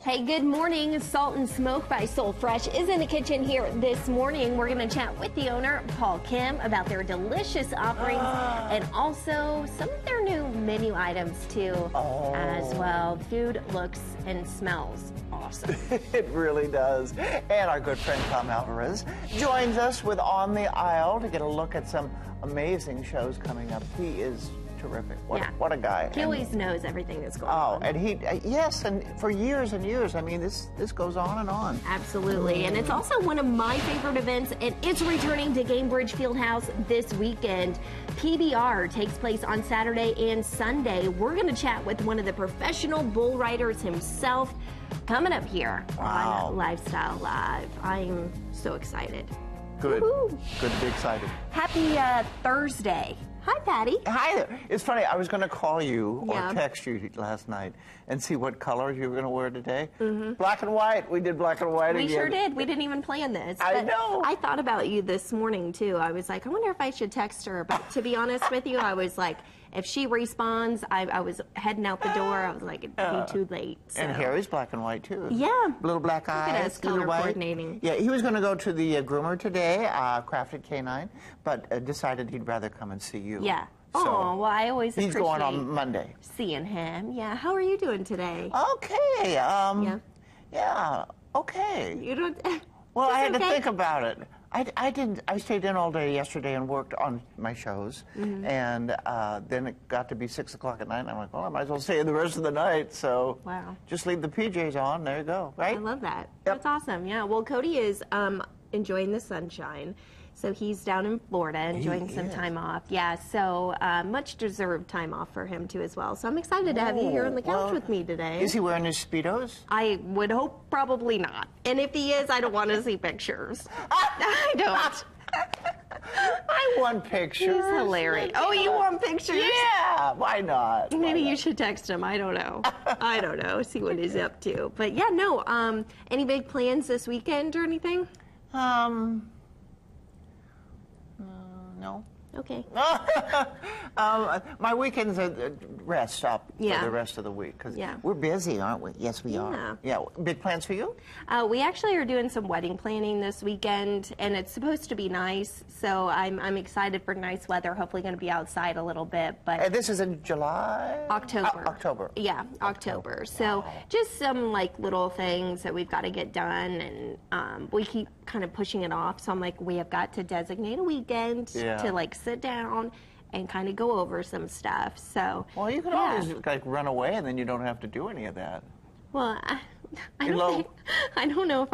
Hey, good morning. Salt and Smoke by Soul Fresh is in the kitchen here this morning. We're going to chat with the owner, Paul Kim, about their delicious offerings and also some of their new menu items, too, as well. Food looks and smells awesome. It really does. And our good friend, Tom Alvarez, joins us with On the Aisle to get a look at some amazing shows coming up. He is terrific. What a guy. He always knows everything that's going on. And he, yes, and for years and years. I mean, this goes on and on. Absolutely. And it's also one of my favorite events, and it's returning to Gainbridge Fieldhouse this weekend. PBR takes place on Saturday and Sunday. We're going to chat with one of the professional bull riders himself coming up here on Life.Style.Live. I'm so excited. Good. Woo-hoo. Good to be excited. Happy Thursday. Hi, Patty. Hi there. It's funny, I was going to call you or text you last night and see what colors you were going to wear today. Black and white. We did black and white again. We sure did. We didn't even plan this. I know. I thought about you this morning, too. I was like, I wonder if I should text her. But to be honest with you, I was like, if she responds, I was heading out the door. I was like, it'd be too late. So. And Harry's black and white, too. Yeah. Little black eyes. Look at us color coordinating. Yeah, he was going to go to the groomer today, Crafted Canine, but decided he'd rather come and see you. Yeah. So oh, well, I always he's appreciate going on Monday. Seeing him. Yeah. How are you doing today? Okay. Yeah, okay. You don't... Well, I had to think about it. I stayed in all day yesterday and worked on my shows, and then it got to be 6 o'clock at night, and I'm like, well, I might as well stay in the rest of the night, so just leave the PJs on, there you go, right? I love that. That's awesome, yeah. Well, Cody is enjoying the sunshine, so he's down in Florida enjoying some time off. Yeah, so much deserved time off for him, too, as well. So I'm excited to have you here on the couch with me today. Is he wearing his Speedos? I would hope probably not. And if he is, I don't want to see pictures. I don't. I want pictures. He's hilarious. Oh, you want pictures? Yeah, why not? Maybe you should text him. I don't know. I don't know. See what he's up to. But yeah, no. Any big plans this weekend or anything? No. Okay. My weekends are rest stop for the rest of the week because we're busy, aren't we? Yes, we are. Yeah. Big plans for you? We actually are doing some wedding planning this weekend, and it's supposed to be nice. So I'm excited for nice weather. Hopefully, going to be outside a little bit. But this is in July. October. October. Yeah, October. So just some like little things that we've got to get done, and we keep kind of pushing it off. So I'm like, we have got to designate a weekend to like sit down and kind of go over some stuff. So well, you can always like run away, and then you don't have to do any of that. Well, I don't know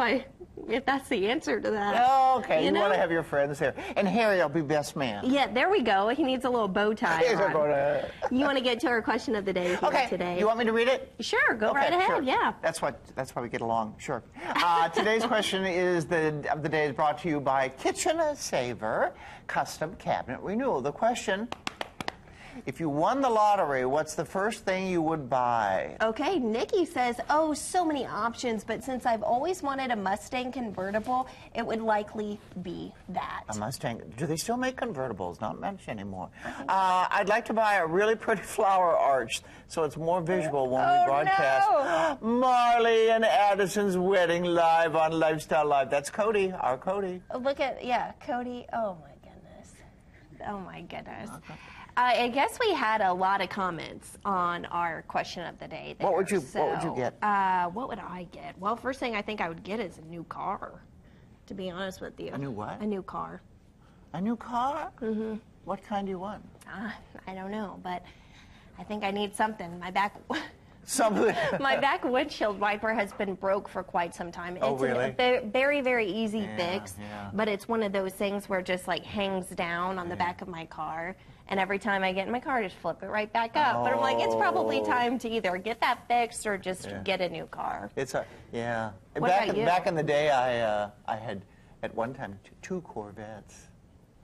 if that's the answer to that. Oh, okay. You want to have your friends there. And Harry will be best man. Yeah, there we go. He needs a little bow tie on. You want to get to our question of the day today? You want me to read it? Sure, go right ahead. Sure. Yeah. That's why we get along. Sure. Today's question of the day is brought to you by Kitchen Saver Custom Cabinet Renewal. The question: if you won the lottery, what's the first thing you would buy? Okay, Nikki says, oh, so many options, but since I've always wanted a Mustang convertible, it would likely be that. A Mustang. Do they still make convertibles? Not much anymore. I'd like to buy a really pretty flower arch so it's more visual when we broadcast Marley and Addison's wedding live on Life.Style.Live. That's Cody, our Cody. Look at, Cody. Oh, my goodness. Oh, my goodness. I guess we had a lot of comments on our question of the day there. What would you get? What would I get? Well, first thing I think I would get is a new car, to be honest with you. A new what? A new car. A new car? Mm-hmm. What kind do you want? I don't know, but I think I need something. My back... My back windshield wiper has been broke for quite some time. Oh, it's really? a very, very easy fix, but it's one of those things where it just like hangs down on the back of my car. And every time I get in my car, I just flip it right back up. But I'm like, it's probably time to either get that fixed or just get a new car. What about you? Back in the day, I had at one time 2 Corvettes.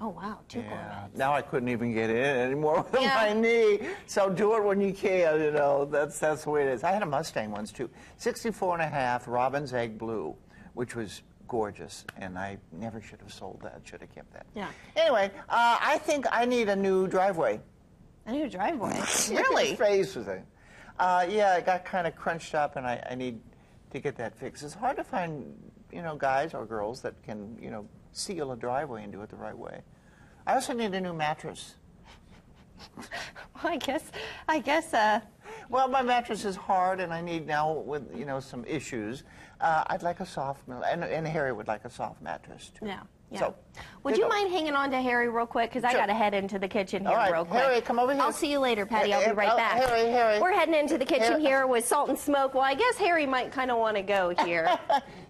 Oh, wow, 2 Corvettes. Now I couldn't even get in anymore with my knee. So do it when you can, you know. That's the way it is. I had a Mustang once, too. 64.5 Robin's Egg Blue, which was gorgeous, and I never should have sold that. Should have kept that. Yeah. Anyway, I think I need a new driveway. A new driveway? Really? Face was it? Yeah, it got kind of crunched up, and I need to get that fixed. It's hard to find, guys or girls that can, seal a driveway and do it the right way. I also need a new mattress. Well, I guess. Well, my mattress is hard, and I need now with some issues. I'd like a soft, and Harry would like a soft mattress too. Yeah. Yeah. So, would you mind hanging on to Harry real quick? Because I got to head into the kitchen here real quick. Harry, come over here. I'll see you later, Patty. I'll be right back. Harry. We're heading into the kitchen here with Salt and Smoke. Well, I guess Harry might kind of want to go here.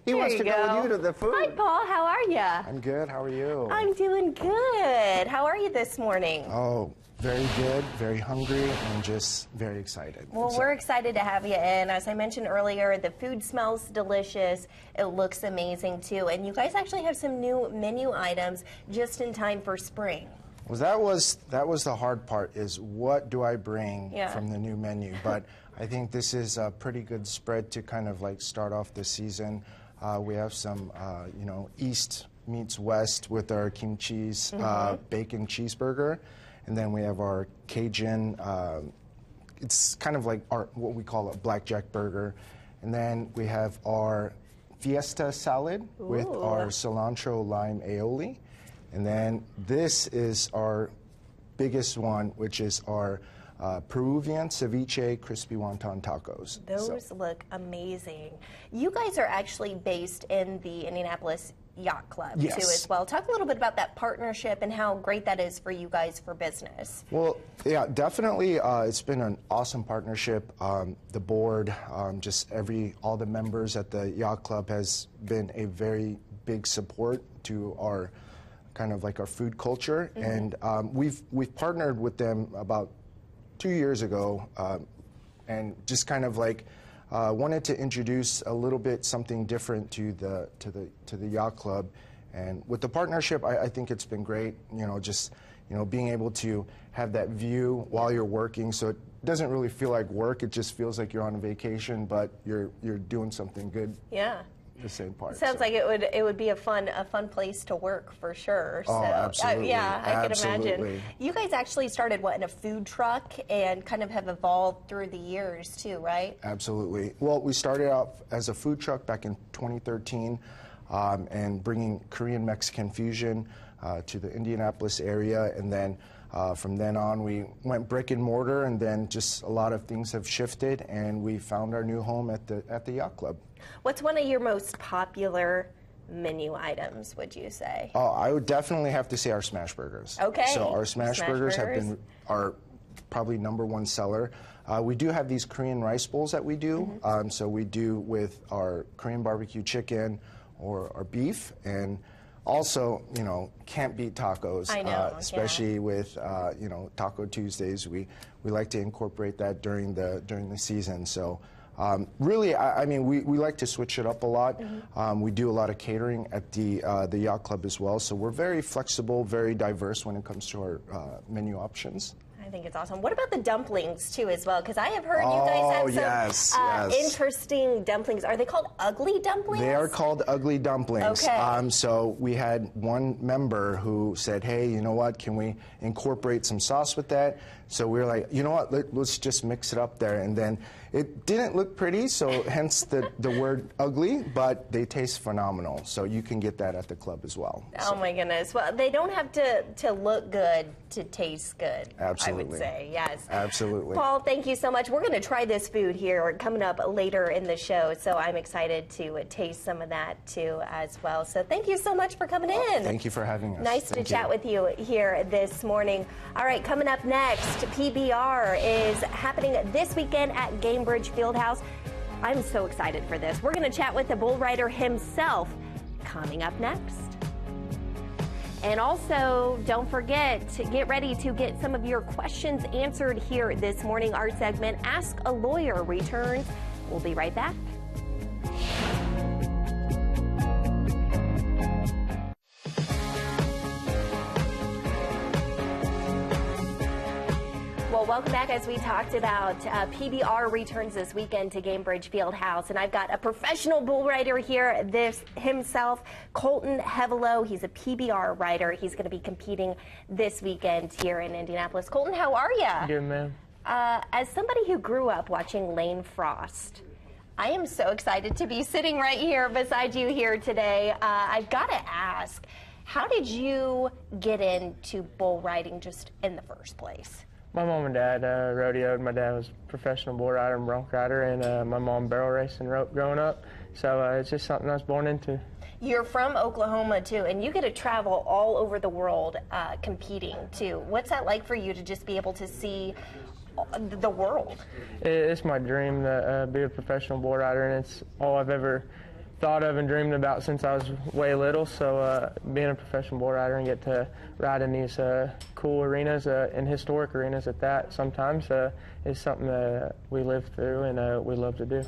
He wants to go with you to the food. Hi, Paul. How are you? I'm good. How are you? I'm doing good. How are you this morning? Oh, very good, very hungry, and just very excited. Well, we're excited to have you in. As I mentioned earlier, the food smells delicious. It looks amazing, too. And you guys actually have some new menu items just in time for spring. Well, that was the hard part, is what do I bring from the new menu? But I think this is a pretty good spread to kind of like start off the season. We have some, East meets West with our kimchi's bacon cheeseburger. And then we have our Cajun, it's kind of like what we call a blackjack burger. And then we have our Fiesta salad with our cilantro lime aioli. And then this is our biggest one, which is our Peruvian ceviche crispy wonton tacos. Those look amazing. You guys are actually based in the Indianapolis Yacht Club too as well. Talk a little bit about that partnership and how great that is for you guys for business. Well, yeah, definitely. It's been an awesome partnership. The board, all the members at the Yacht Club has been a very big support to our kind of like our food culture, and we've partnered with them about 2 years ago, and just kind of like. Wanted to introduce a little bit something different to the Yacht Club, and with the partnership, I think it's been great. Being able to have that view while you're working, so it doesn't really feel like work. It just feels like you're on a vacation, but you're doing something good. Yeah. The same part. Sounds like it would be a fun place to work for sure. Oh, absolutely. I can imagine. You guys actually started in a food truck and kind of have evolved through the years too, right? Absolutely. Well, we started out as a food truck back in 2013, and bringing Korean Mexican fusion to the Indianapolis area, and then from then on we went brick and mortar, and then just a lot of things have shifted, and we found our new home at the Yacht Club. What's one of your most popular menu items, would you say? Oh, I would definitely have to say our smash burgers. Okay. So our smash burgers have been our probably #1 seller. We do have these Korean rice bowls that we do. So we do with our Korean barbecue chicken or our beef, and also, can't beat tacos. I know, especially with Taco Tuesdays. We like to incorporate that during the season. So. Really, I mean, we like to switch it up a lot. We do a lot of catering at the Yacht Club as well, so we're very flexible, very diverse when it comes to our menu options. I think it's awesome. What about the dumplings too as well? Because I have heard you guys have some interesting dumplings. Are they called ugly dumplings? They are called ugly dumplings. Okay. So we had one member who said, hey, you know what, can we incorporate some sauce with that? So we were like, you know what, let's just mix it up there. And then it didn't look pretty, so hence the word ugly, but they taste phenomenal. So you can get that at the club as well. Oh my goodness. Well, they don't have to look good to taste good. Absolutely. I would say, yes. Absolutely. Paul, thank you so much. We're going to try this food here coming up later in the show, so I'm excited to taste some of that too as well. So thank you so much for coming in. Thank you for having us. Nice to chat with you here this morning. All right, coming up next, PBR is happening this weekend at Gainbridge Fieldhouse. I'm so excited for this. We're going to chat with the bull rider himself coming up next. And also, don't forget to get ready to get some of your questions answered here this morning. Our segment, Ask a Lawyer, returns. We'll be right back. Well, welcome back. As we talked about, PBR returns this weekend to Gainbridge Fieldhouse, and I've got a professional bull rider here, himself, Colton Hevelow. He's a PBR rider. He's going to be competing this weekend here in Indianapolis. Colton, how are you? Good, ma'am. As somebody who grew up watching Lane Frost, I am so excited to be sitting right here beside you here today. I've got to ask, how did you get into bull riding just in the first place? My mom and dad rodeoed. My dad was a professional bull rider and bronc rider, and my mom barrel raced and rope growing up. So it's just something I was born into. You're from Oklahoma, too, and you get to travel all over the world competing, too. What's that like for you to just be able to see the world? It's my dream to be a professional bull rider, and it's all I've ever thought of and dreamed about since I was way little. So being a professional bull rider and get to ride in these cool arenas and historic arenas at that sometimes is something that we live through and we love to do.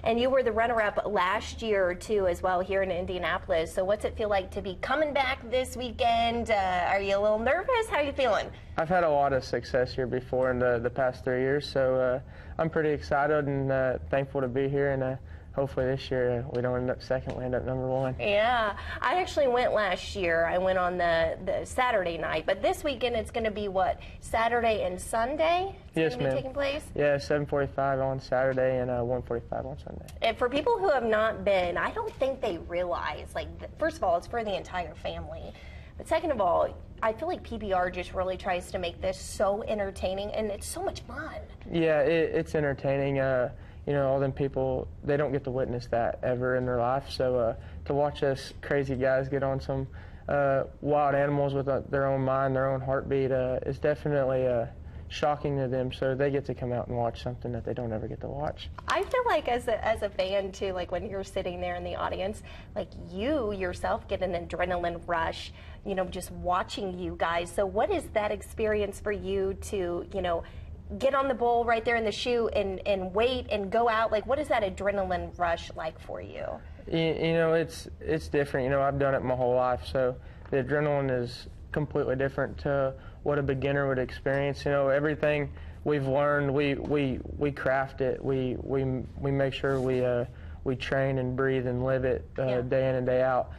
And you were the runner-up last year, too, as well, here in Indianapolis. So what's it feel like to be coming back this weekend? Are you a little nervous? How are you feeling? I've had a lot of success here before in the past 3 years, so I'm pretty excited and thankful to be here. And hopefully this year we don't end up second, we end up number one. Yeah, I actually went last year. I went on the Saturday night, but this weekend it's going to be what, Saturday and Sunday? Yes, ma'am. Taking place? Yeah, 7:45 on Saturday and 1:45 on Sunday. And for people who have not been, I don't think they realize, like, first of all, it's for the entire family. But second of all, I feel like PBR just really tries to make this so entertaining, and it's so much fun. Yeah, it's entertaining. You know, all them people, they don't get to witness that ever in their life. So to watch us crazy guys get on some wild animals with their own mind, their own heartbeat, is definitely shocking to them. So they get to come out and watch something that they don't ever get to watch. I feel like as a fan, too, like when you're sitting there in the audience, like you yourself get an adrenaline rush, you know, just watching you guys. So what is that experience for you to, you know, get on the bull right there in the chute and wait and go out? Like, what is that adrenaline rush like for you? You know, it's different. You know, I've done it my whole life, so the adrenaline is completely different to what a beginner would experience. You know, everything we've learned, we craft it. We make sure we train and breathe and live it day in and day out.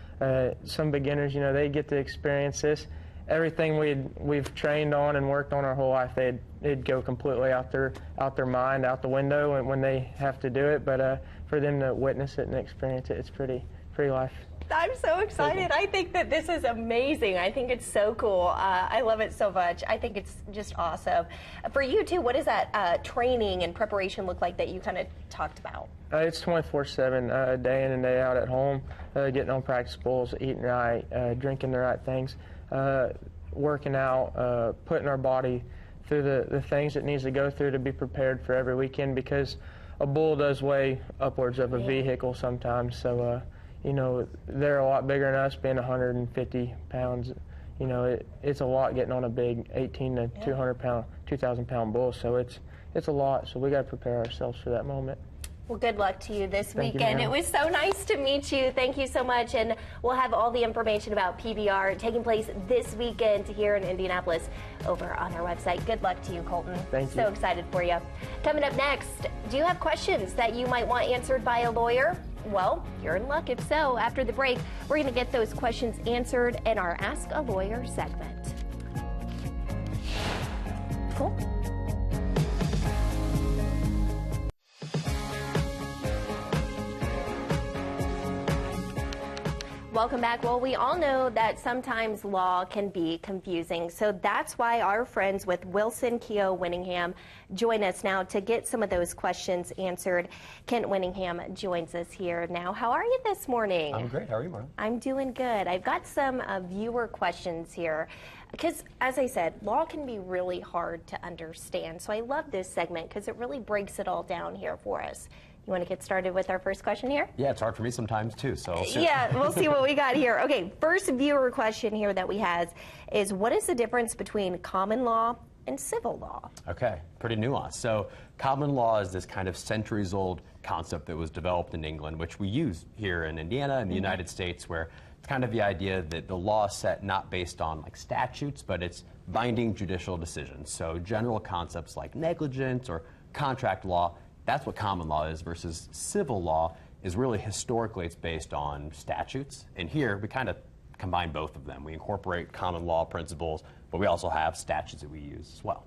Some beginners, you know, they get to experience this. Everything we've trained on and worked on our whole life, it'd go completely out their mind, out the window, and when they have to do it. But for them to witness it and experience it, it's pretty life. I'm so excited. I think that this is amazing. I think it's so cool. I love it so much. I think it's just awesome. For you, too, what does that training and preparation look like that you kind of talked about? It's 24/7, day in and day out at home, getting on practice bulls, eating right, drinking the right things, working out, putting our body through the things it needs to go through to be prepared for every weekend, because a bull does weigh upwards of a vehicle sometimes. So, you know, they're a lot bigger than us, being 150 pounds. You know, it's a lot getting on a big 18 to 2,000 pound bull. So it's a lot. So we got to prepare ourselves for that moment. Well, good luck to you this weekend. You, it was so nice to meet you. Thank you so much. And we'll have all the information about PBR taking place this weekend here in Indianapolis over on our website. Good luck to you, Colton. Thank you. So excited for you. Coming up next, do you have questions that you might want answered by a lawyer? Well, you're in luck if so. After the break, we're going to get those questions answered in our Ask a Lawyer segment. Cool. Welcome back. Well, we all know that sometimes law can be confusing, so that's why our friends with Wilson, Kehoe, Winingham join us now to get some of those questions answered. Kent Winingham joins us here now. How are you this morning? I'm great. How are you, Marla? I'm doing good. I've got some viewer questions here because, as I said, law can be really hard to understand, so I love this segment because it really breaks it all down here for us. You want to get started with our first question here? Yeah, it's hard for me sometimes too, so. Yeah, we'll see what we got here. Okay, first viewer question here that we have is, what is the difference between common law and civil law? Okay, pretty nuanced. So common law is this kind of centuries-old concept that was developed in England, which we use here in Indiana and the United States, where it's kind of the idea that the law is set not based on like statutes, but it's binding judicial decisions. So general concepts like negligence or contract law, that's what common law is, versus civil law is really historically it's based on statutes. And here we kind of combine both of them. We incorporate common law principles, but we also have statutes that we use as well.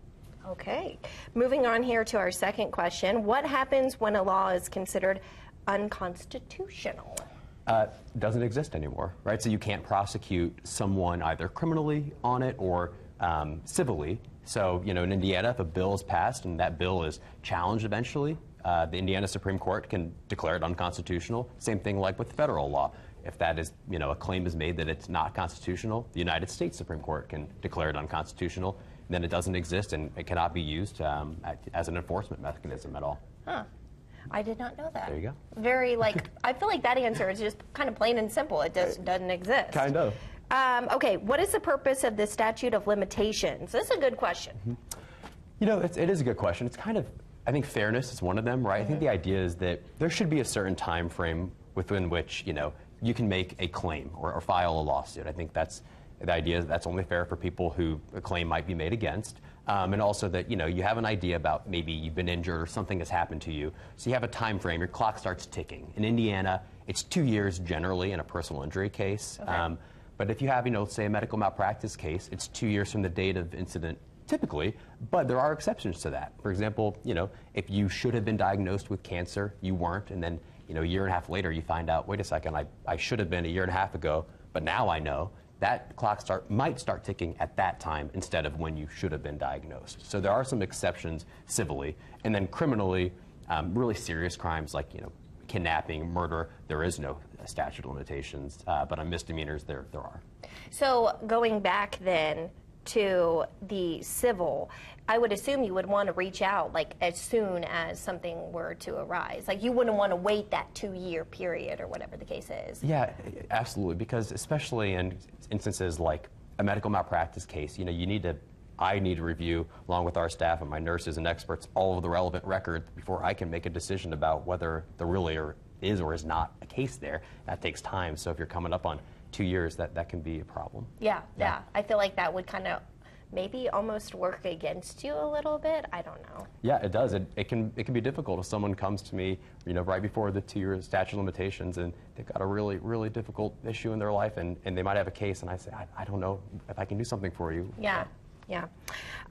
Okay. Moving on here to our second question. What happens when a law is considered unconstitutional? Doesn't exist anymore, right? So you can't prosecute someone either criminally on it or civilly. So, in Indiana, if a bill is passed and that bill is challenged eventually, the Indiana Supreme Court can declare it unconstitutional. Same thing like with federal law. If that is, a claim is made that it's not constitutional, the United States Supreme Court can declare it unconstitutional. And then it doesn't exist and it cannot be used as an enforcement mechanism at all. Huh. I did not know that. There you go. Very, I feel like that answer is just kind of plain and simple. It doesn't exist. Kind of. Okay, what is the purpose of the statute of limitations? This is a good question. Mm-hmm. It is a good question. It's kind of, I think fairness is one of them, right? Mm-hmm. I think the idea is that there should be a certain time frame within which, you can make a claim or file a lawsuit. I think that's the idea. That's only fair for people who a claim might be made against. And also that, you have an idea about maybe you've been injured or something has happened to you. So you have a time frame. Your clock starts ticking. In Indiana, it's 2 years generally in a personal injury case. Okay. But if you have, say a medical malpractice case, it's 2 years from the date of incident typically, but there are exceptions to that. For example, if you should have been diagnosed with cancer, you weren't, and then, a year and a half later you find out, wait a second, I should have been a year and a half ago, but now I know. That clock might start ticking at that time instead of when you should have been diagnosed. So there are some exceptions civilly, and then criminally, really serious crimes like kidnapping, murder, there is no statute of limitations, but on misdemeanors there are. So going back then to the civil, I would assume you would want to reach out as soon as something were to arise. You wouldn't want to wait that 2-year period or whatever the case is. Yeah, absolutely, because especially in instances like a medical malpractice case, I need to review, along with our staff and my nurses and experts, all of the relevant records before I can make a decision about whether there really is or is not a case there. That takes time, so if you're coming up on 2 years, that can be a problem. Yeah. I feel like that would kind of maybe almost work against you a little bit. I don't know. Yeah, it does. It can be difficult if someone comes to me, right before the 2-year statute of limitations, and they've got a really, really difficult issue in their life, and they might have a case, and I say, I don't know if I can do something for you. Yeah.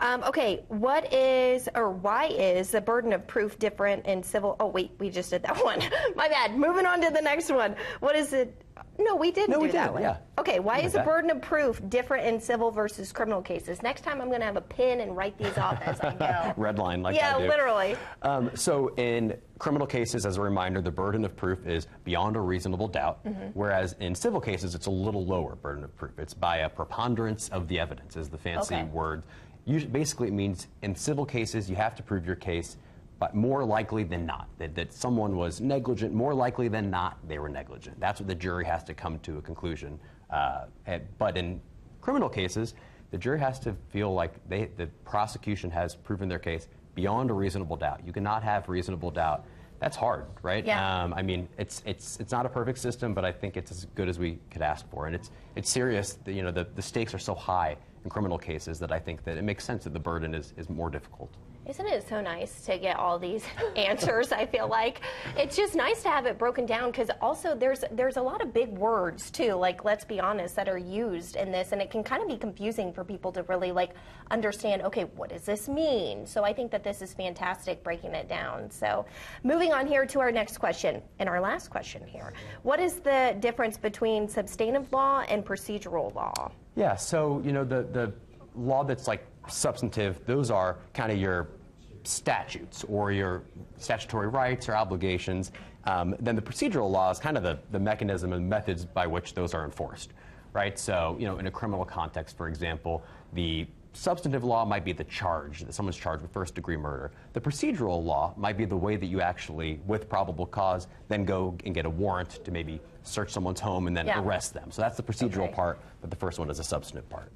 Okay, what is or why is the burden of proof different in civil? Oh, wait, we just did that one. My bad. Moving on to the next one. What is it? No, we didn't do that one. Yeah. Okay, why is the burden of proof different in civil versus criminal cases? Next time I'm going to have a pen and write these off as I go. Red line I do. Yeah, literally. So in criminal cases, as a reminder, the burden of proof is beyond a reasonable doubt, whereas in civil cases, it's a little lower burden of proof. It's by a preponderance of the evidence, is the fancy word. Basically, it means in civil cases, you have to prove your case, but more likely than not, that someone was negligent, more likely than not, they were negligent. That's what the jury has to come to a conclusion. But in criminal cases, the jury has to feel like the prosecution has proven their case beyond a reasonable doubt. You cannot have reasonable doubt. That's hard, right? Yeah. I mean, it's not a perfect system, but I think it's as good as we could ask for. And it's serious. The stakes are so high in criminal cases that I think that it makes sense that the burden is more difficult. Isn't it so nice to get all these answers? I feel like it's just nice to have it broken down, because also there's a lot of big words too, let's be honest, that are used in this, and it can kind of be confusing for people to really understand, okay, what does this mean? So I think that this is fantastic breaking it down. So moving on here to our next question, and our last question here. What is the difference between substantive law and procedural law? Yeah, so the law that's substantive, those are kind of your statutes or your statutory rights or obligations. Then the procedural law is kind of the mechanism and methods by which those are enforced, right? So, in a criminal context, for example, the substantive law might be the charge, that someone's charged with first-degree murder. The procedural law might be the way that you actually, with probable cause, then go and get a warrant to maybe search someone's home and then arrest them. So that's the procedural part, but the first one is a substantive part.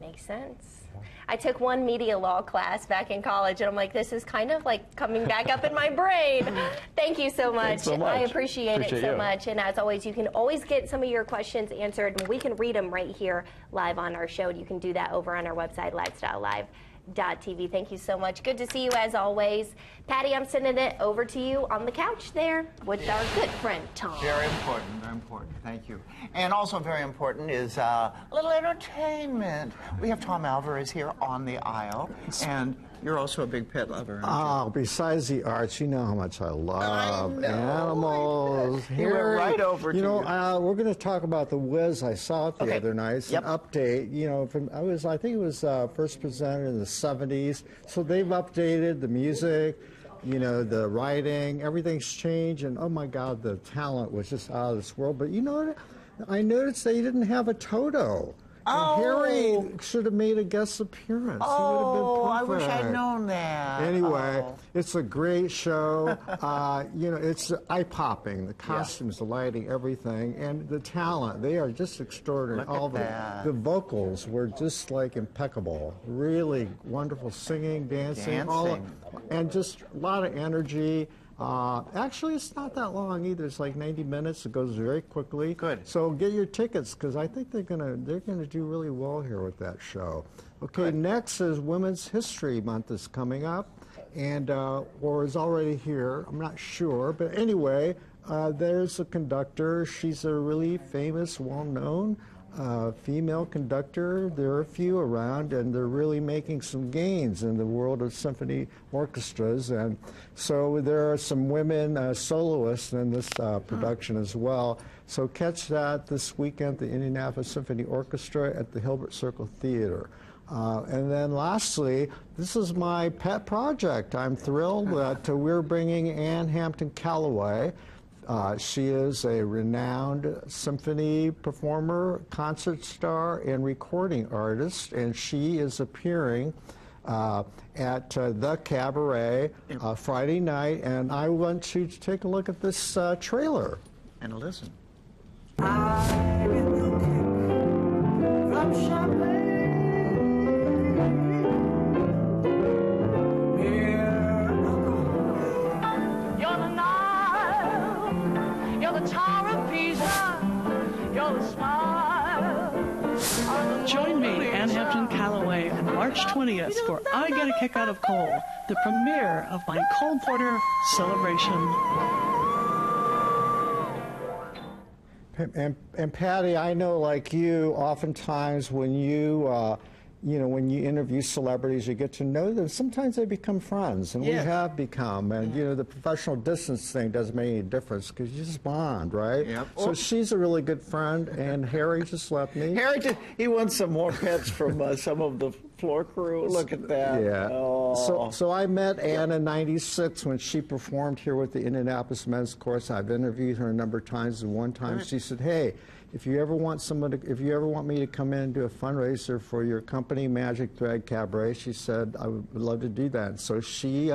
Makes sense. I took one media law class back in college, and I'm like, this is kind of coming back up in my brain. Thank you so much. Thanks so much. I appreciate it so much. And as always, you can always get some of your questions answered, and we can read them right here live on our show. You can do that over on our website, Life.Style.Live.TV. Thank you so much. Good to see you as always. Patty, I'm sending it over to you on the couch there with our good friend, Tom. Very important, very important. Thank you. And also very important is a little entertainment. We have Tom Alvarez here on the aisle, and You're also a big pet lover, aren't Oh, besides the arts, you know how much I love animals. You went right over to we're going to talk about the Wiz I saw it the other night. It's an update. You know, I think it was first presented in the 70s. So they've updated the music, you know, the writing, everything's changed. And oh my God, the talent was just out of this world. But you know what? I noticed they didn't have a Toto. And Harry should have made a guest appearance. He would have been I wish perfect. I'd known that. Anyway, it's a great show. You know, it's eye-popping. The costumes, the lighting, everything, and the talent. They are just extraordinary. Look at the vocals were just like impeccable. Really wonderful singing, dancing. And just a lot of energy. Actually, it's not that long either. It's like 90 minutes. It goes very quickly. Good. So get your tickets because I think they're gonna do really well here with that show. Okay, next is Women's History Month is coming up, and or is already here. I'm not sure, but anyway, there's a conductor. She's a really famous, well-known female conductor. There are a few around, and they're really making some gains in the world of symphony orchestras. And so there are some women soloists in this production as well. So catch that this weekend, the Indianapolis Symphony Orchestra at the Hilbert Circle Theater. And then lastly, this is my pet project. I'm thrilled that we're bringing Ann Hampton Callaway. She is a renowned symphony performer, concert star, and recording artist, and she is appearing at the Cabaret Friday night, and I want you to take a look at this trailer. And listen. Join me, Ann Hampton Callaway, on March 20th for I Get a Kick Out of Coal, the premiere of my Cole Porter celebration. And Patty, I know, like you, oftentimes when you when you interview celebrities, you get to know them. Sometimes they become friends, and we have become. And the professional distance thing doesn't make any difference because you just bond, right? Yep. So she's a really good friend, and Harry just left me. Harry, he wants some more pets from some of the floor crew. Look at that. Yeah. Oh. So I met Ann in '96 when she performed here with the Indianapolis Men's Chorus. I've interviewed her a number of times, and one time she said, "Hey, if you ever want me to come in and do a fundraiser for your company, Magic Thread Cabaret," she said, "I would love to do that." So she,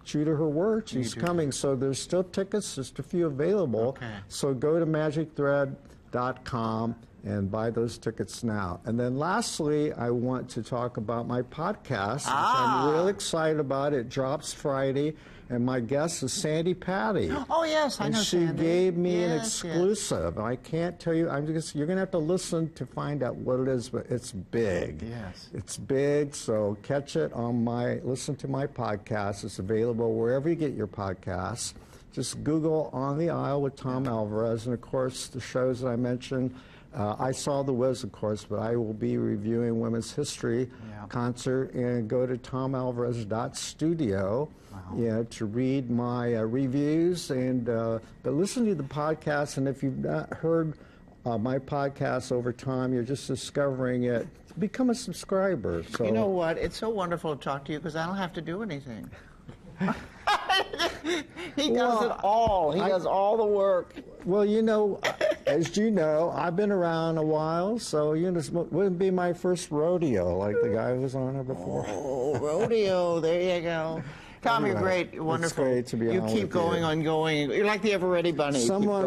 true to her word, she's coming. So there's still tickets, just a few available. Okay. So go to magicthread.com and buy those tickets now. And then lastly, I want to talk about my podcast, which I'm real excited about. It drops Friday. And my guest is Sandy Patty. Oh, yes, I know Sandy. And she gave me an exclusive. Yes. I can't tell you. You're going to have to listen to find out what it is, but it's big. Yes. It's big, so catch it on listen to my podcast. It's available wherever you get your podcasts. Just Google On the Aisle with Tom Alvarez. And, of course, the shows that I mentioned. I saw The Wiz, of course, but I will be reviewing Women's History concert, and go to tomalvarez.studio to read my reviews. And but listen to the podcast, and if you've not heard my podcast over time, you're just discovering it, become a subscriber. So you know what? It's so wonderful to talk to you because I don't have to do anything. He does it all. He does all the work. Well, as you know, I've been around a while, so this wouldn't be my first rodeo like the guy who was on it before. Oh, rodeo. There you go. Tom, you're great. You're wonderful. It's great to be on. You keep going on going. You're like the Ever-Ready Bunny. Someone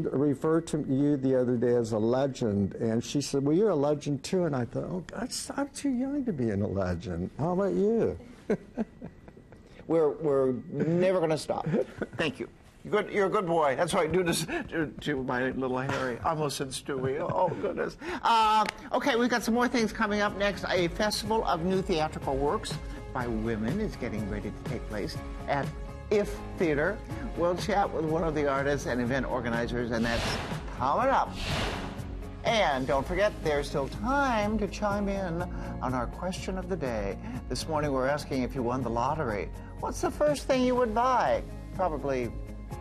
referred to you the other day as a legend, and she said, "Well, you're a legend too." And I thought, "Oh, God, I'm too young to be a legend. How about you?" We're never going to stop. Thank you. You're a good boy. That's why I do this to my little Harry. I almost said Stewie. Oh, goodness. Okay, we've got some more things coming up next. A festival of new theatrical works by women is getting ready to take place at If Theater. We'll chat with one of the artists and event organizers, and that's coming up. And don't forget, there's still time to chime in on our question of the day. This morning we're asking if you won the lottery, what's the first thing you would buy? Probably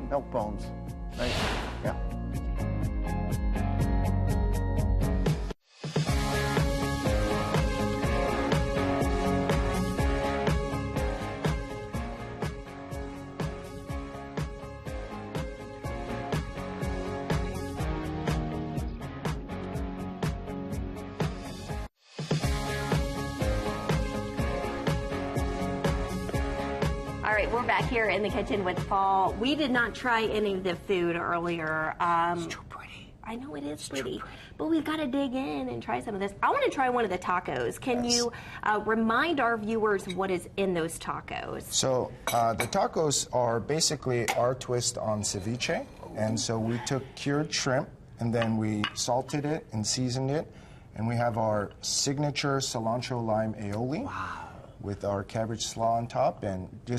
milk bones, right? Yeah. All right, we're back here in the kitchen with Paul. We did not try any of the food earlier. It's too pretty. I know it is pretty, but we've got to dig in and try some of this. I want to try one of the tacos. Can you remind our viewers what is in those tacos? So the tacos are basically our twist on ceviche. And so we took cured shrimp and then we salted it and seasoned it. And we have our signature cilantro lime aioli. Wow. With our cabbage slaw on top and the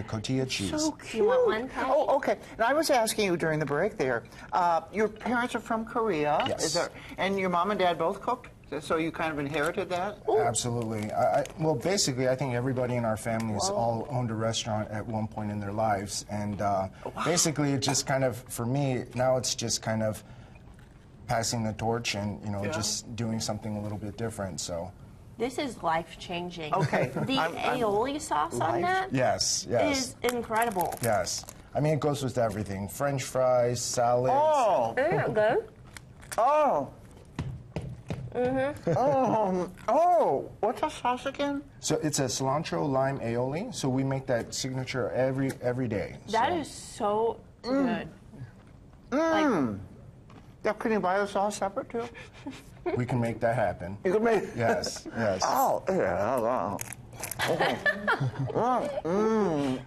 cotija cheese. So cute. You want one, Patty? Oh, okay. And I was asking you during the break there, your parents are from Korea. Yes. And your mom and dad both cooked? So you kind of inherited that? Ooh. Absolutely. Well, basically, I think everybody in our family has all owned a restaurant at one point in their lives. And basically, it just kind of, for me, now it's just kind of passing the torch and, just doing something a little bit different, so. This is life-changing. Okay. The aioli sauce on that is incredible. Yes. I mean, it goes with everything. French fries, salads. Oh. Isn't it good? Oh. Oh, what's that sauce again? So it's a cilantro lime aioli. So we make that signature every day. That is so good. Yeah, can you buy the sauce separate too? We can make that happen. You can make. Yes. Oh, yeah. Wow.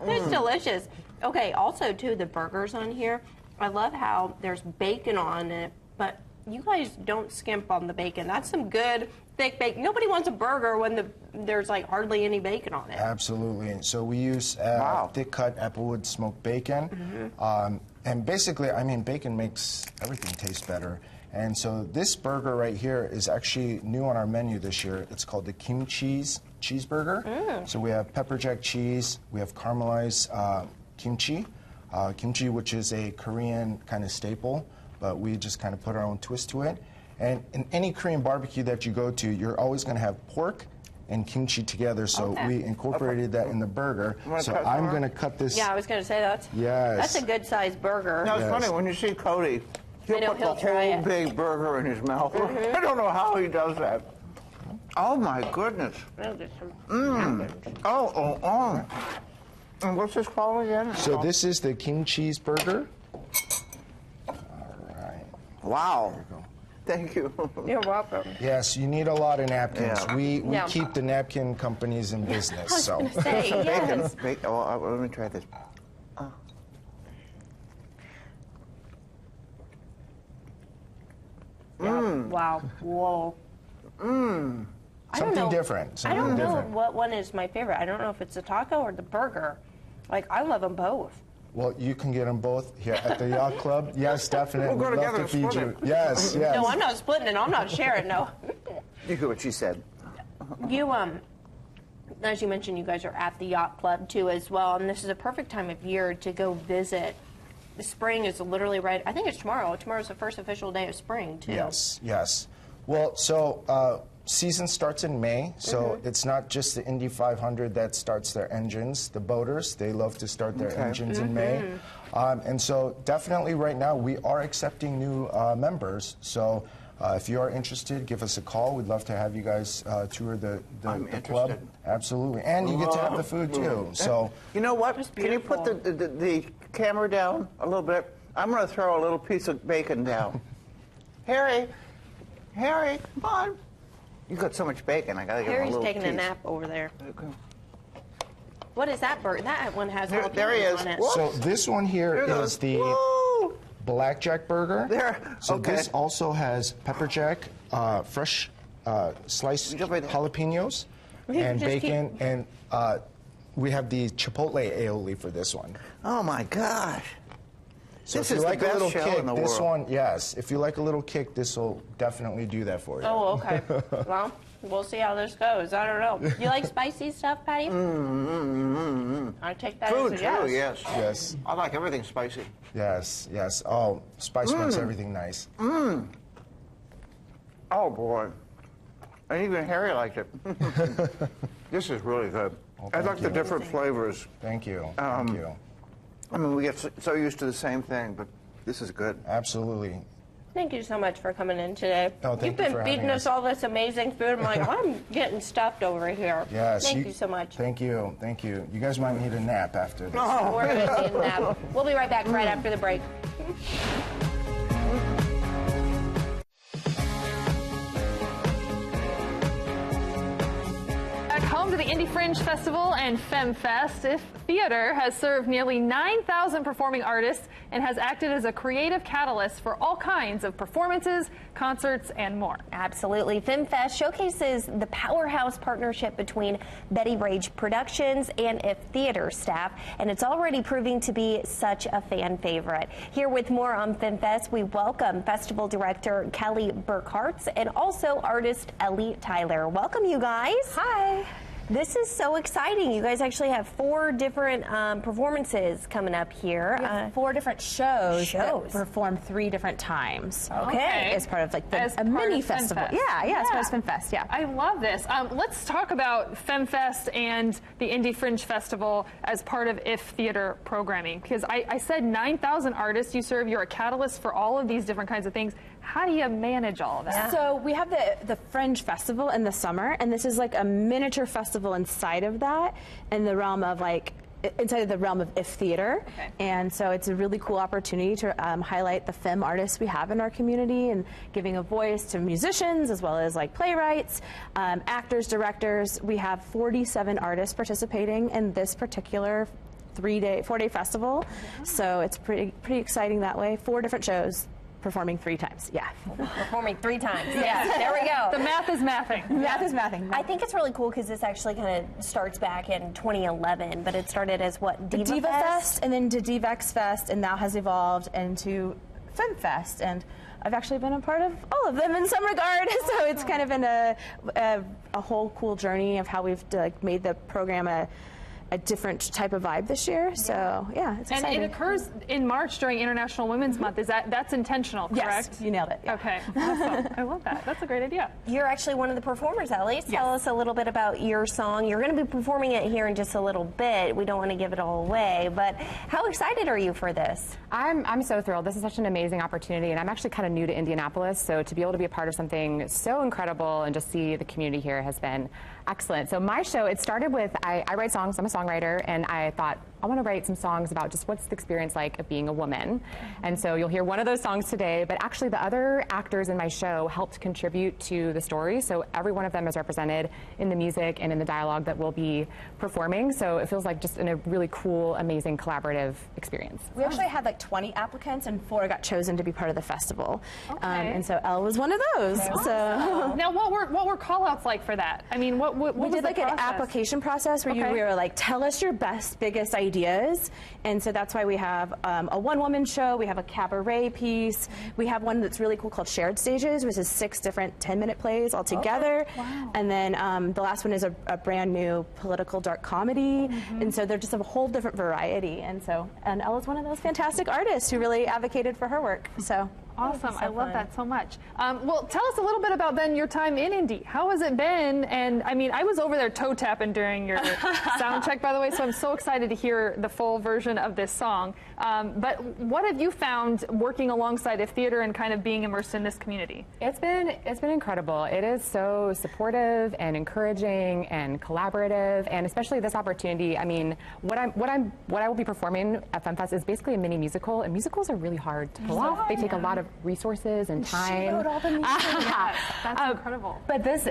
It's delicious. Okay, also too, the burgers on here. I love how there's bacon on it, but you guys don't skimp on the bacon. That's some good thick bacon. Nobody wants a burger when there's like hardly any bacon on it. Absolutely. So we use thick cut applewood smoked bacon. And basically, I mean, bacon makes everything taste better. And so this burger right here is actually new on our menu this year. It's called the kimchi cheeseburger. So we have pepper jack cheese, we have caramelized kimchi, which is a Korean kind of staple, but we just kind of put our own twist to it. And in any Korean barbecue that you go to, you're always going to have pork and kimchi together, so we incorporated that in the burger. So I'm going to cut this. Yeah, I was going to say that's a good sized burger. Now, it's funny, when you see Cody, he'll put the whole big burger in his mouth. I don't know how he does that. Oh, my goodness. Oh. And what's this called again? So this is the kimchi burger. All right. Wow. Thank you. You're welcome. Yes, you need a lot of napkins. Yeah. We keep the napkin companies in business. I was gonna say, yes. Bacon. Oh, let me try this. Wow. Whoa. Something different. I don't know what one is my favorite. I don't know if it's the taco or the burger. Like, I love them both. Well, you can get them both here at the Yacht Club. Yes, definitely. We'll go We'd love to feed you. Yes. No, I'm not splitting it. I'm not sharing, no. You hear what she said. You, as you mentioned, you guys are at the Yacht Club, too, as well, and this is a perfect time of year to go visit. The spring is literally right, I think it's tomorrow. Tomorrow's the first official day of spring, too. Yes. Well, so season starts in May, so it's not just the Indy 500 that starts their engines. The boaters, they love to start their engines in May. And so definitely right now we are accepting new members. So if you are interested, give us a call. We'd love to have you guys tour the club. Absolutely. And you get to have the food too. So you know what? Can you put the camera down a little bit? I'm going to throw a little piece of bacon down. Harry, come on. You got so much bacon, I gotta get a little piece. Harry's taking a nap over there. Okay. What is that burger? That one has there he is. On it. So this one here is the blackjack burger. So this also has pepper jack, fresh sliced jalapenos, and bacon, and we have the chipotle aioli for this one. Oh my gosh. So this if you is like the best a little show kick, in the this world. one, yes. If you like a little kick, this will definitely do that for you. Oh, okay. Well, We'll see how this goes. I don't know. You like spicy stuff, Patty? I take that Food as a too, yes. yes. Yes. I like everything spicy. Yes, yes. Oh, spice makes everything nice. Oh, boy. And even Harry liked it. This is really good. Well, I like thank the you. different flavors. Thank you. Thank you. I mean, we get so used to the same thing, but this is good. Absolutely. Thank you so much for coming in today. Oh, thank You've you been for feeding having us us. all this amazing food. I'm like, I'm getting stuffed over here. Yes. Thank you so much. Thank you. Thank you. You guys might need a nap after this. We're going to need a nap. We'll be right back right after the break. Home to the Indy Fringe Festival and FemFest, If Theater has served nearly 9,000 performing artists and has acted as a creative catalyst for all kinds of performances, concerts, and more. Absolutely. FemFest showcases the powerhouse partnership between Betty Rage Productions and If Theater staff, and it's already proving to be such a fan favorite. Here with more on FemFest, we welcome Festival Director Kelly Burkhartz and also artist Ellie Tyler. Welcome, you guys. Hi. This is so exciting. You guys actually have 4 different performances coming up here. We have 4 different shows that perform 3 different times. Okay. As part of like a As part mini of festival. FemFest. Yeah, as part of FemFest, yeah. I love this. Let's talk about FemFest and the Indy Fringe Festival as part of If Theater programming, because I said 9,000 artists you serve. You're a catalyst for all of these different kinds of things. How do you manage all of that? So we have the Fringe Festival in the summer, and this is like a miniature festival inside of that, in the realm of like inside of the realm of If Theater. Okay. And so it's a really cool opportunity to highlight the femme artists we have in our community and giving a voice to musicians as well as like playwrights, actors, directors. We have 47 artists participating in this particular 4-day festival. So it's pretty exciting that way. 4 different shows. Performing 3 times, yeah. Performing 3 times. Yeah, there we go. The math is mathing. Math is mathing. I think it's really cool because this actually kind of starts back in 2011, but it started as what, Diva Fest, and then to Divex Fest, and now has evolved into FemFest, and I've actually been a part of all of them in some regard. So it's kind of been a whole cool journey of how we've made the program a different type of vibe this year. So yeah, it's exciting. And it occurs in March during International Women's Month. That's intentional, correct? Yes, you nailed it. Yeah. Okay, awesome. I love that. That's a great idea. You're actually one of the performers, Ellie. Tell us a little bit about your song. You're going to be performing it here in just a little bit. We don't want to give it all away, but how excited are you for this? I'm so thrilled. This is such an amazing opportunity, and I'm actually kind of new to Indianapolis, so to be able to be a part of something so incredible and just see the community here has been excellent. So my show, it started with, I write songs, I'm a songwriter, and I thought, I want to write some songs about just what's the experience like of being a woman. And so you'll hear one of those songs today, but actually the other actors in my show helped contribute to the story. So every one of them is represented in the music and in the dialogue that we'll be performing. So it feels like just a really cool, amazing, collaborative experience. We actually had like 20 applicants, and 4 got chosen to be part of the festival. Okay. And so Elle was one of those. So Now, what were call-outs like for that? I mean, what we was did like the an process? application process where we were like, tell us your biggest ideas. And so that's why we have a one-woman show. We have a cabaret piece. We have one that's really cool called Shared Stages, which is 6 different 10-minute plays all together. Wow. And then the last one is a brand new political dark comedy. And so they're just a whole different variety. And Ella's one of those fantastic artists who really advocated for her work. So. Awesome. I love that so much. Well, tell us a little bit about then your time in Indy. How has it been? And I mean, I was over there toe tapping during your sound check, by the way, so I'm so excited to hear the full version of this song. But what have you found working alongside If Theater and kind of being immersed in this community? It's been incredible. It is so supportive and encouraging and collaborative, and especially this opportunity. I mean, what I will be performing at FemFest is basically a mini musical, and musicals are really hard to pull off. They take a lot of resources and time. She wrote all the music. That's incredible. But this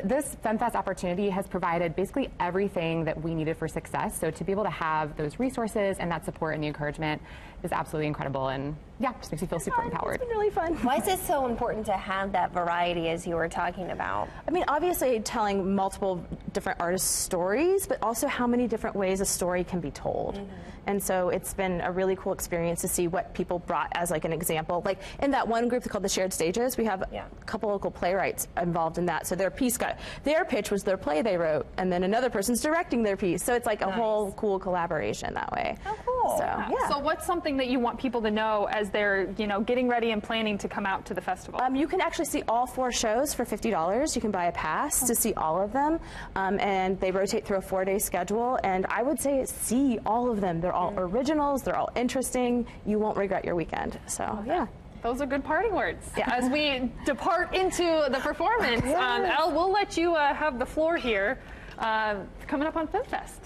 FemFest opportunity has provided basically everything that we needed for success. So to be able to have those resources and that support and the encouragement is absolutely incredible, and yeah, just makes me feel super empowered. It's been really fun. Why is it so important to have that variety as you were talking about? I mean, obviously telling multiple different artists' stories, but also how many different ways a story can be told. And so it's been a really cool experience to see what people brought as like an example. Like in that one one group called the Shared Stages. We have a couple local playwrights involved in that. So their pitch was their play they wrote, and then another person's directing their piece. So it's like a whole cool collaboration that way. Oh, cool. So, yeah. So what's something that you want people to know as they're, getting ready and planning to come out to the festival? You can actually see all 4 shows for $50. You can buy a pass to see all of them, and they rotate through a 4-day schedule. And I would say see all of them. They're all originals. They're all interesting. You won't regret your weekend. So, yeah. Those are good parting words. Yeah. As we depart into the performance, Elle, we'll let you have the floor here coming up on FilmFest.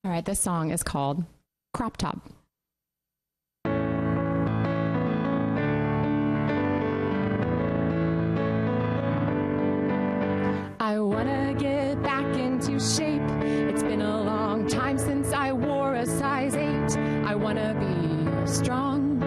All right, this song is called Crop Top. I wanna get back into shape. It's been a long time since I wore a size 8. I wanna be strong.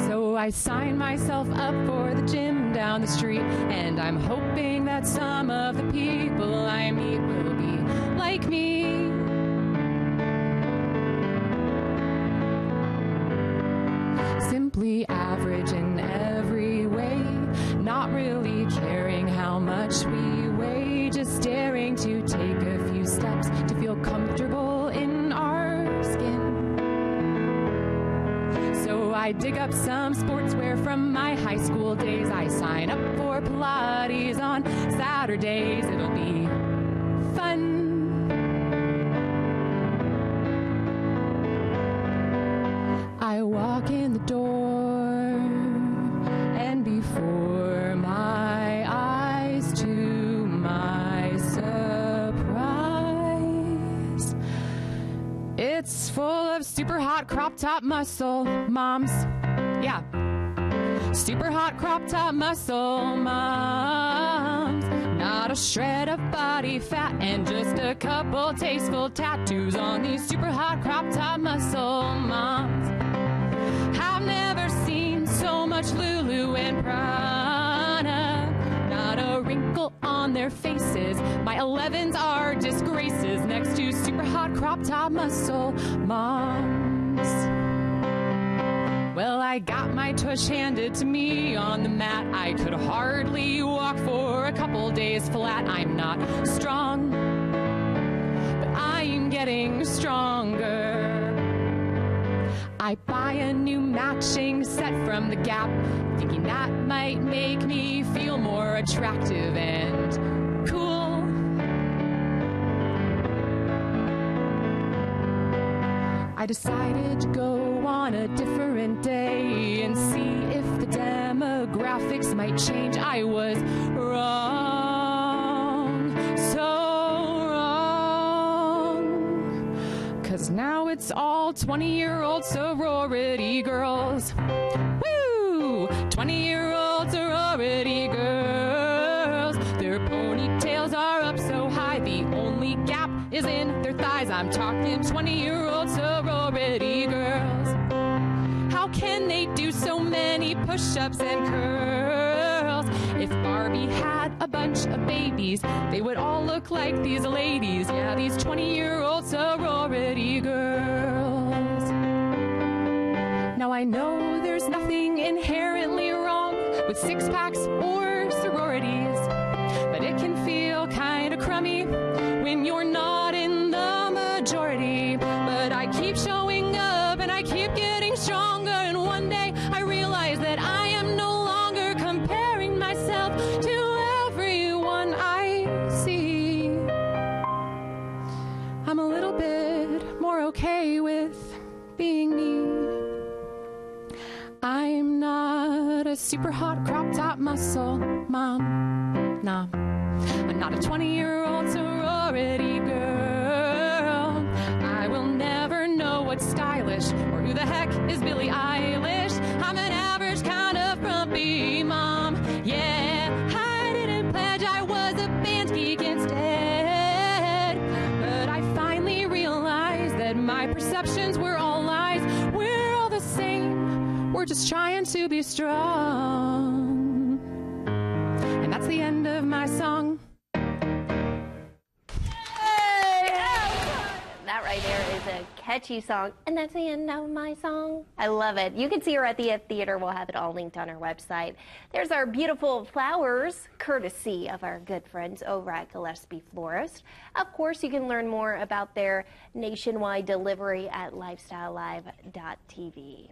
So I signed myself up for the gym down the street, and I'm hoping that some of the people I meet will be like me. Simply average in every way, not really caring how much we weigh, just daring to take a few steps to feel comfortable in our skin. So I dig up some sportswear from my high school days. I sign up for Pilates on Saturdays. It'll be fun. I walk in the door, and before my eyes, to my surprise, it's full of super hot crop top muscle moms. Yeah. Super hot crop top muscle moms. Not a shred of body fat and just a couple tasteful tattoos on these super hot crop top muscle moms. I've never seen so much Lulu and Prada. Not a wrinkle on their faces. My 11s are disgraces next to super hot crop top muscle moms. Well, I got my tush handed to me on the mat. I could hardly walk for a couple days flat. I'm not strong, but I'm getting stronger. I buy a new matching set from the Gap, thinking that might make me feel more attractive and cool. I decided to go on a different day and see if the demographics might change. I was wrong, so wrong. 'Cause now it's all 20-year-old sorority girls. Woo! 20-year-old sorority girls. Their ponytails are up so high, the only gap is in their thighs. I'm talking 20-year-old sorority girls. How can they do so many push-ups and curls? If Barbie had a bunch of babies, they would all look like these ladies. Yeah, these 20-year-old sorority girls. Now I know there's nothing inherently wrong with six-packs or sororities, but it can feel kind of crummy when you're not in the majority. But I keep showing up and I keep getting stronger, and one day I realize that I am no longer comparing myself to everyone I see. I'm a little bit more okay with being me. I'm not a super hot crop top muscle mom. Nah, I'm not a 20-year-old sorority girl. I will never know what's stylish or who the heck is Billie Eilish. I'm an average kind of frumpy mom. Yeah, I didn't pledge I was a band geek instead, but I finally realized that my perceptions were all lies. We're all the same. We're just trying to be strong. And that's the end of my song. Yay! catchy song, and that's the end of my song. I love it. You can see her at the theater. We'll have it all linked on our website. There's our beautiful flowers, courtesy of our good friends over at Gillespie Florist. Of course, you can learn more about their nationwide delivery at Life.Style.Live.TV.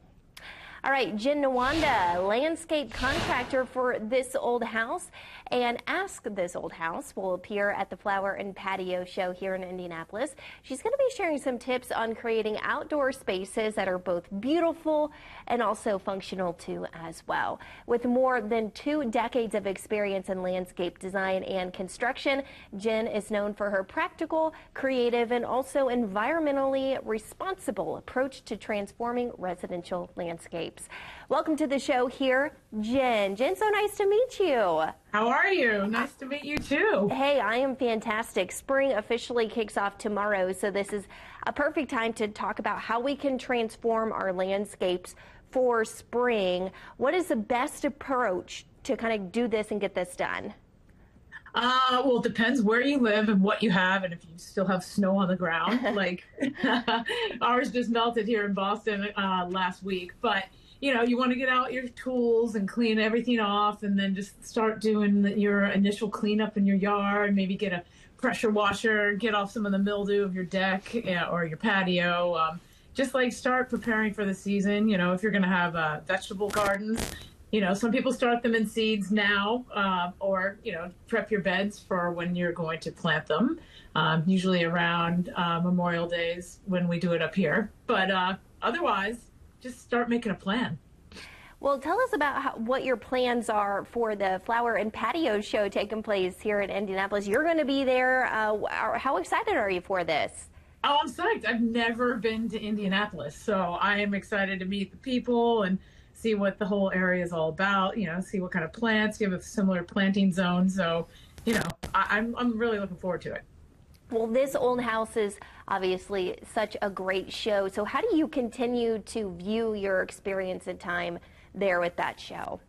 All right, Jen Nwanda, landscape contractor for This Old House and Ask This Old House, will appear at the Flower and Patio Show here in Indianapolis. She's going to be sharing some tips on creating outdoor spaces that are both beautiful and also functional too as well. With more than 2 decades of experience in landscape design and construction, Jen is known for her practical, creative, and also environmentally responsible approach to transforming residential landscapes. Welcome to the show here, Jen. Jen, so nice to meet you. How are you? Nice to meet you too. Hey, I am fantastic. Spring officially kicks off tomorrow, so this is a perfect time to talk about how we can transform our landscapes for spring. What is the best approach to kind of do this and get this done? Well, it depends where you live and what you have, and if you still have snow on the ground. Like ours just melted here in Boston last week. But you know, you want to get out your tools and clean everything off, and then just start doing your initial cleanup in your yard. Maybe get a pressure washer, get off some of the mildew of your deck or your patio. Just like start preparing for the season. You know, if you're going to have vegetable gardens. You know, some people start them in seeds now, or, you know, prep your beds for when you're going to plant them, usually around Memorial Days when we do it up here. But otherwise, just start making a plan. Well, tell us about what your plans are for the Flower and Patio Show taking place here in Indianapolis. You're going to be there. How excited are you for this? Oh, I'm psyched. I've never been to Indianapolis, so I am excited to meet the people and see what the whole area is all about, you know, see what kind of plants. You have a similar planting zone. So, you know, I'm really looking forward to it. Well, This Old House is obviously such a great show. So how do you continue to view your experience and time there with that show?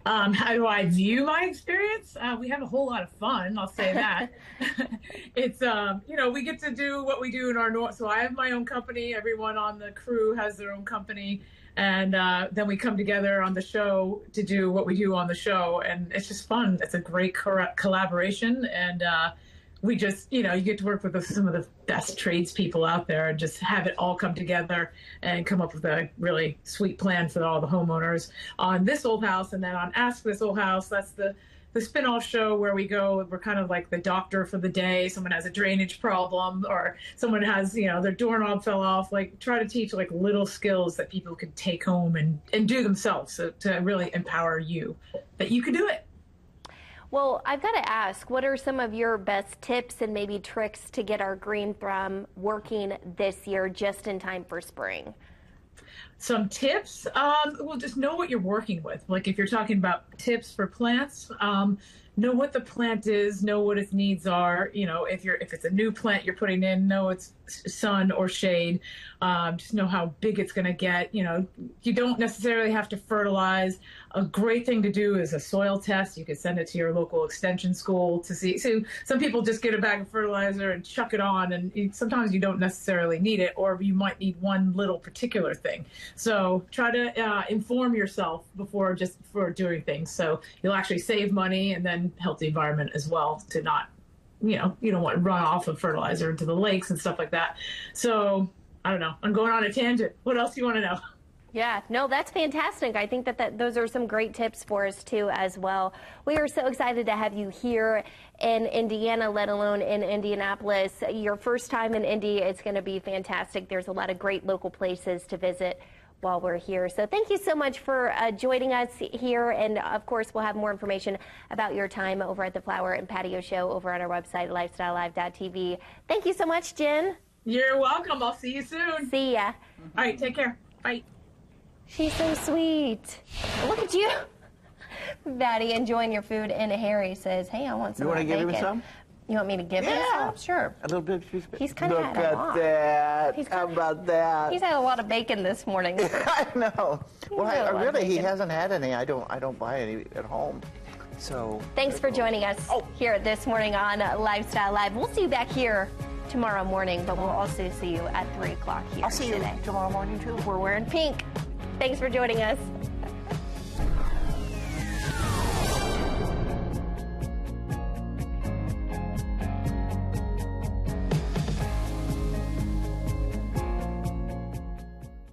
How do I view my experience? We have a whole lot of fun, I'll say that. It's, you know, we get to do what we do in our so I have my own company. Everyone on the crew has their own company. And then we come together on the show to do what we do on the show. And it's just fun. It's a great collaboration. And we just, you know, you get to work with some of the best tradespeople out there and just have it all come together and come up with a really sweet plan for all the homeowners on This Old House. And then on Ask This Old House, that's the spin-off show where we go, we're kind of like the doctor for the day. Someone has a drainage problem or someone has, you know, their doorknob fell off, like try to teach like little skills that people can take home and do themselves, so to really empower you that you can do it. Well, I've got to ask, what are some of your best tips and maybe tricks to get our green thumb working this year just in time for spring? Some tips, well, just know what you're working with. Like if you're talking about tips for plants, know what the plant is, know what its needs are. You know, if it's a new plant you're putting in, know it's sun or shade. Just know how big it's going to get. You know, you don't necessarily have to fertilize. A great thing to do is a soil test. You could send it to your local extension school to see. So some people just get a bag of fertilizer and chuck it on, and sometimes you don't necessarily need it, or you might need one little particular thing. So try to inform yourself before doing things. So you'll actually save money and then help the environment as well to not, you know, you don't want runoff of fertilizer into the lakes and stuff like that. So I don't know. I'm going on a tangent. What else do you want to know? Yeah, no, that's fantastic. I think that those are some great tips for us, too, as well. We are so excited to have you here in Indiana, let alone in Indianapolis. Your first time in Indy, it's going to be fantastic. There's a lot of great local places to visit while we're here. So thank you so much for joining us here. And, of course, we'll have more information about your time over at the Flower and Patio Show over on our website, Life.Style.Live.TV. Thank you so much, Jen. You're welcome. I'll see you soon. See ya. All right, take care. Bye. She's so sweet. Look at you. Batty enjoying your food, and Harry says, hey, I want some. You want to give him some? You want me to give him some? Sure. A little bit. He's kind of had a lot. Look at that. How about that? He's had a lot of bacon this morning. I know. Well, he hasn't had any. I don't buy any at home. So. Thanks for joining us here this morning on Life.Style.Live. We'll see you back here tomorrow morning, but we'll also see you at 3 o'clock here. I'll see you today. tomorrow morning too. We're wearing pink. Thanks for joining us.